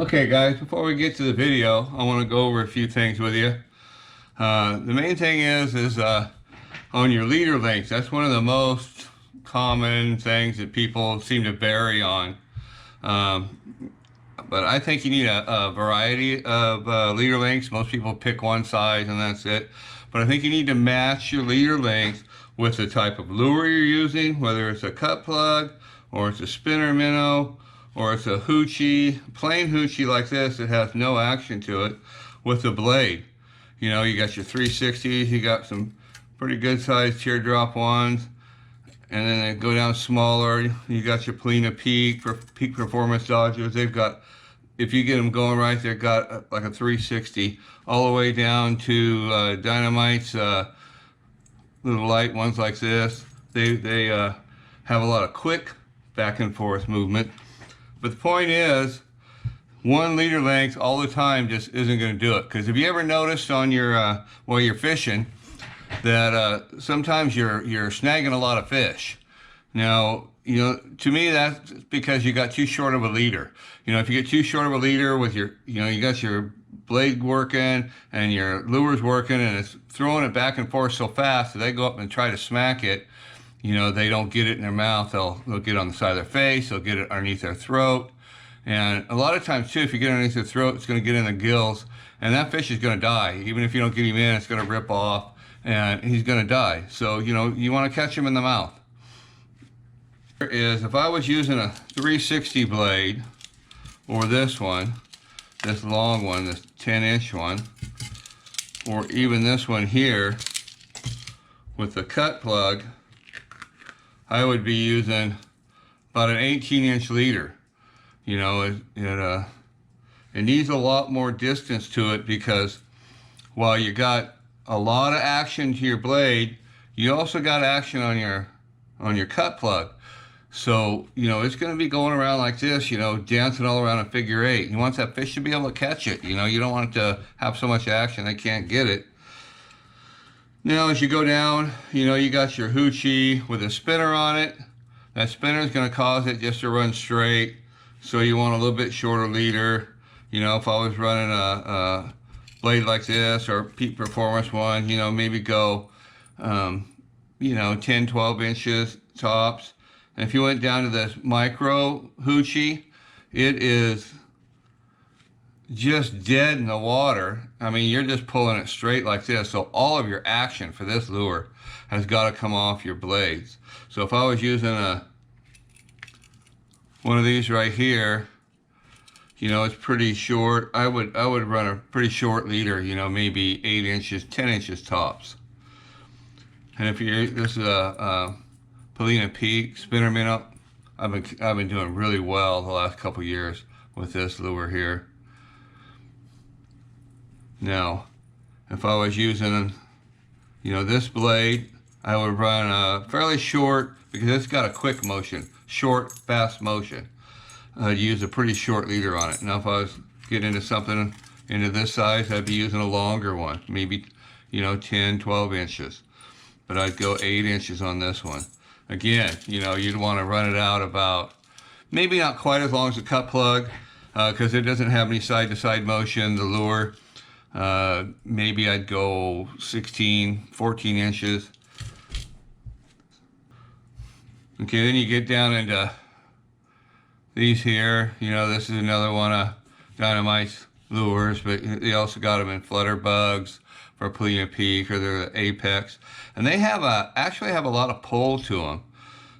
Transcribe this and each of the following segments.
Okay guys, before we get to the video, I want to go over a few things with you. The main thing is on your leader lengths. That's one of the most common things that people seem to vary on. But I think you need a variety of leader lengths. Most people pick one size and that's it. But I think you need to match your leader length with the type of lure you're using, whether it's a cut plug or it's a spinner minnow, or it's a hoochie, plain hoochie like this that has no action to it with the blade. You know, you got your 360s, you got some pretty good sized teardrop ones, and then they go down smaller. You got your Polina Peak Performance Dodgers. They've got, if you get them going right, they've got like a 360 all the way down to Dynamite's little light ones like this. They have a lot of quick back and forth movement. But the point is, one leader length all the time just isn't going to do it. Because have you ever noticed on your while you're fishing that sometimes you're snagging a lot of fish? Now, you know, to me that's because you got too short of a leader. You know, if you get too short of a leader with your, you know, you got your blade working and your lure's working and it's throwing it back and forth so fast that they go up and try to smack it. You know, they don't get it in their mouth, they'll get it on the side of their face, they'll get it underneath their throat. And a lot of times too, if you get it underneath their throat, it's gonna get in the gills, and that fish is gonna die. Even if you don't get him in, it's gonna rip off, and he's gonna die. So, you know, you wanna catch him in the mouth. Is if I was using a 360 blade, or this one, this long one, this 10-inch one, or even this one here, with the cut plug, I would be using about an 18-inch leader. You know, it needs a lot more distance to it because while you got a lot of action to your blade, you also got action on your cut plug. So, you know, it's going to be going around like this, you know, dancing all around a figure eight. You want that fish to be able to catch it. You know, you don't want it to have so much action they can't get it. Now as you go down, you know, you got your hoochie with a spinner on it. That spinner is going to cause it just to run straight. So you want a little bit shorter leader. You know, if I was running a blade like this or Peak Performance one, you know, maybe go, you know, 10, 12 inches tops. And if you went down to this micro hoochie, it is just dead in the water. I mean, you're just pulling it straight like this. So all of your action for this lure has got to come off your blades. So if I was using one of these right here, you know, it's pretty short. I would run a pretty short leader, you know, maybe 8 inches, 10 inches tops. And if this is a Polina Peak spinner minnow, I've been doing really well the last couple years with this lure here. Now, if I was using, you know, this blade, I would run a fairly short, because it's got a quick motion, short, fast motion. I'd use a pretty short leader on it. Now, if I was getting into something into this size, I'd be using a longer one, maybe, you know, 10, 12 inches. But I'd go 8 inches on this one. Again, you know, you'd want to run it out about, maybe not quite as long as a cut plug, because it doesn't have any side-to-side motion, the lure. Maybe I'd go 16, 14 inches. Okay, then you get down into these here. You know, this is another one of Dynamite's lures, but they also got them in flutter bugs for Polina Peak, or they're the Apex. And they have actually have a lot of pull to them.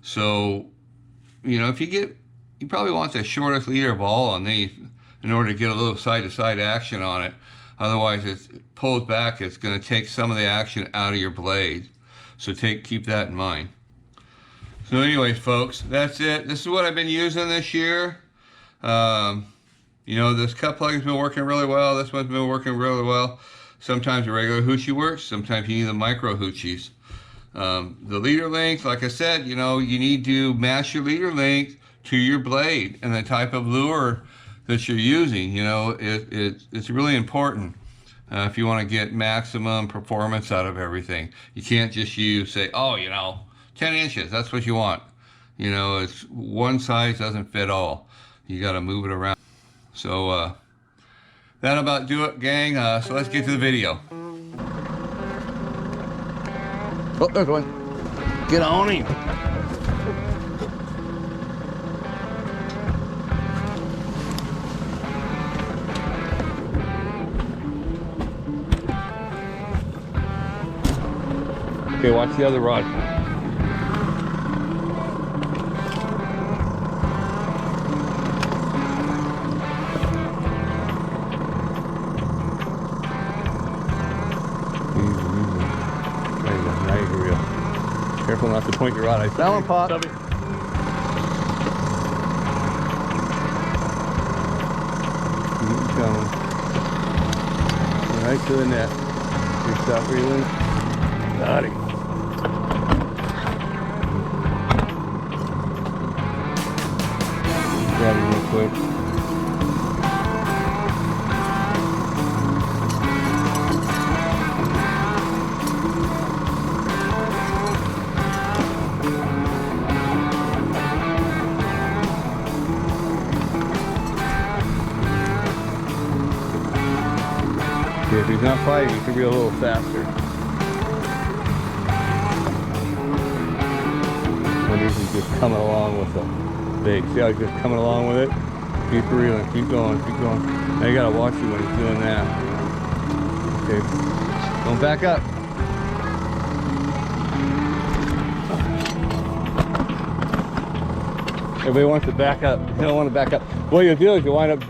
So, you know, if you probably want the shortest leader of all on these in order to get a little side-to-side action on it. Otherwise, it pulls back. It's going to take some of the action out of your blade. So keep that in mind. So anyways, folks, that's it. This is what I've been using this year. You know, this cut plug has been working really well. This one's been working really well. Sometimes a regular hoochie works. Sometimes you need the micro hoochies. The leader length, like I said, you know, you need to match your leader length to your blade and the type of lure that you're using. You know, it's really important if you want to get maximum performance out of everything. You can't just say, oh, you know, 10 inches, that's what you want. You know, it's one size doesn't fit all. You got to move it around. So that'll about do it, gang. So let's get to the video. Oh, there's one. Get on him. Okay, watch the other rod. Careful not to point your rod. I found one pop. Keep coming. Right to the net. You stop reeling. Got him. Grab him real quick. If he's not fighting, he can be a little faster. When he's just coming along with the bait. See how he's just coming along with it? Keep reeling, keep going, keep going. Now you gotta watch him when he's doing that. Okay, going back up. Everybody wants to back up. You don't want to back up. What you do is you wind up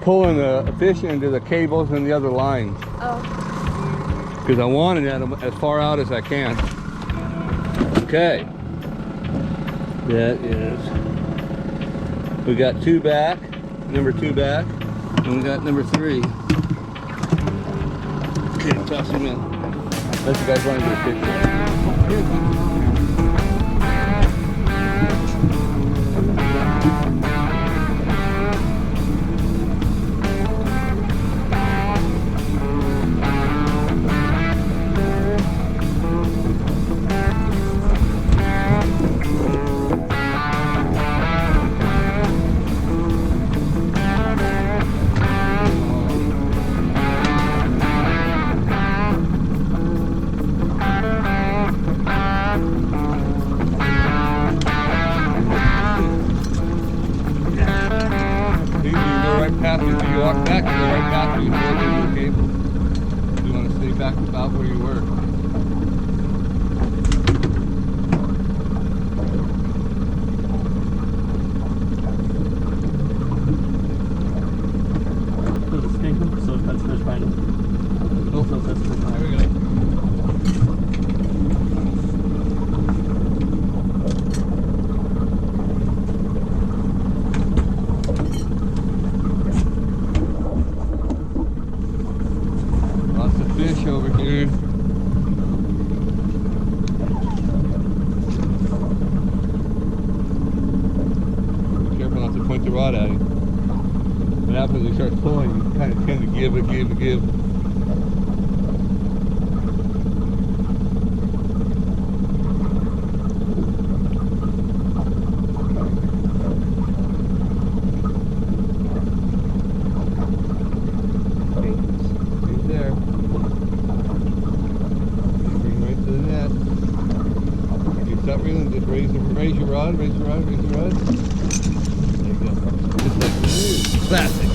pulling the fish into the cables and the other lines. Oh. Because I want it as far out as I can. Okay. That is. We got 2 back, number 2 back, and we got number 3. Okay, toss him in. Unless you guys want to do a picture. If you walk back, you go right back to your cable. You want to stay back about where you were. Does it stink them? So that's fish final. Oh, so that's fish final. There we go. Fish over here. Be careful not to point the rod at him. What happens when he starts pulling, you kind of tend to give. He's there. Stop reeling, just raise your rod. There you go. Just like classic.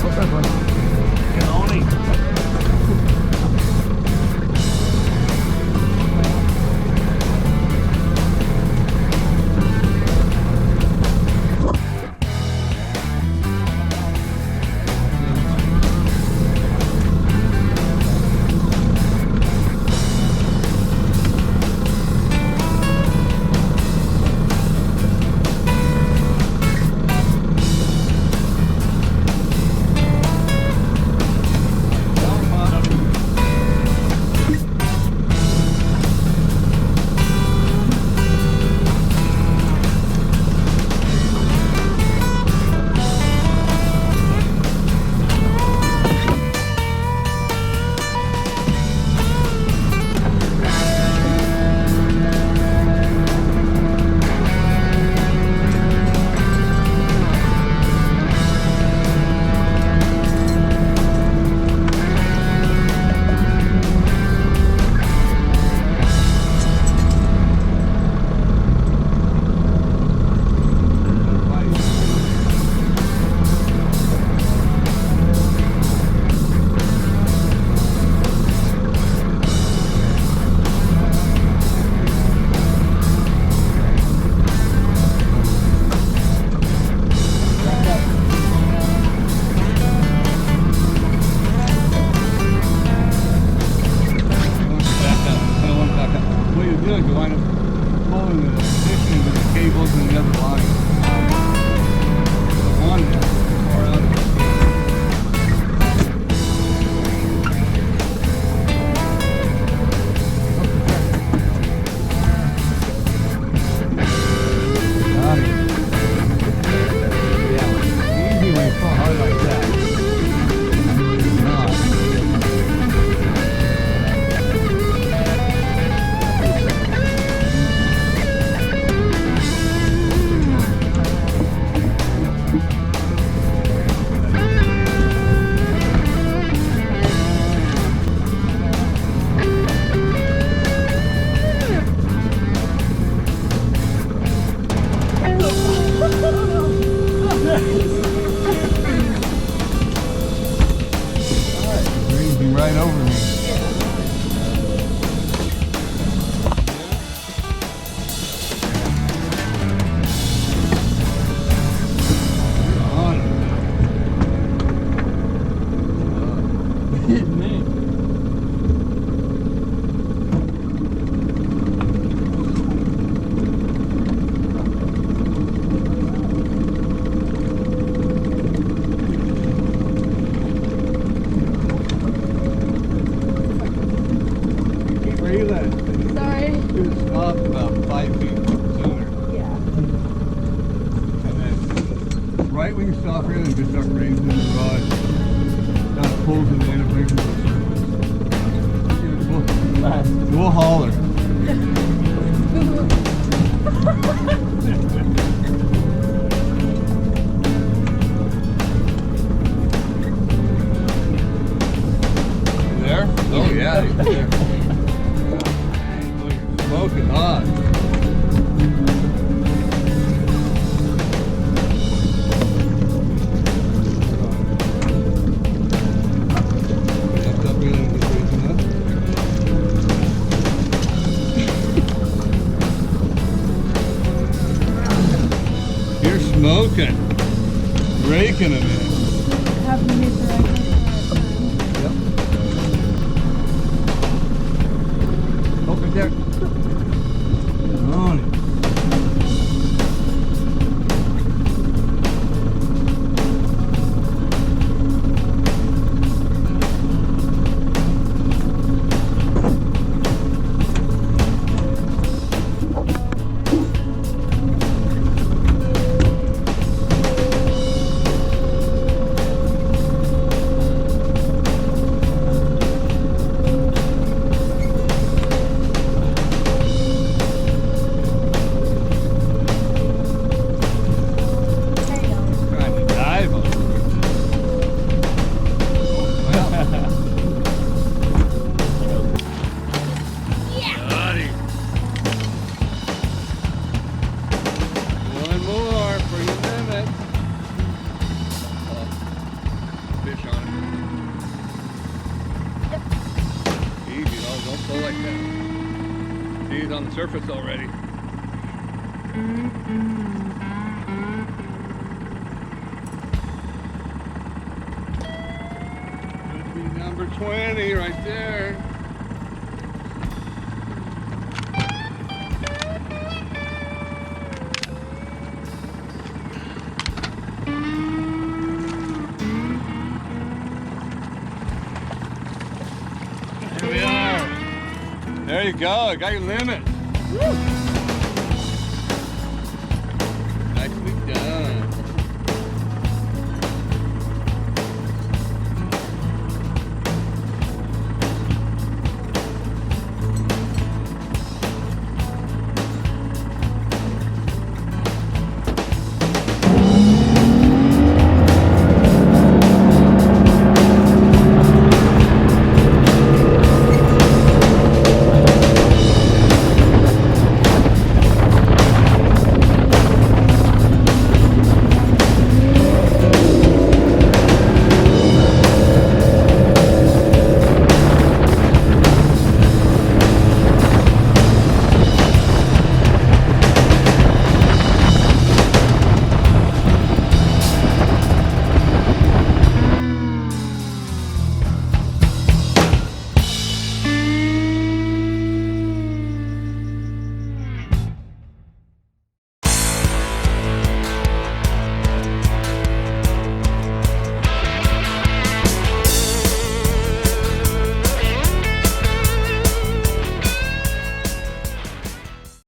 What's that one? Get on it. if you wind up pulling the ignition into the cables and the other line. I wanted that far out of it. Got it. Yeah, easy when you pull hard like that. It's not. Breezing right over me. On it. Man. Where you let it? Sorry. You would stop about 5 feet sooner. Yeah. And then right when you stop here, then just start raising the rod. Kind of pulls it in and brings it to the surface. We'll holler. You there? Oh yeah, you're there. Oh, you're smoking hot. Lift up here and get raising up. You're smoking. Raking them in. Have to use the right one. Yep. Oh, right there. On it. There you go. Trying to dive on it. Yeah. Got him. One more for your limit. Fish on it. Easy, don't pull like that. See, he's on the surface already. Could be number 20 right there. There we are. There you go. Got your limit. Woo.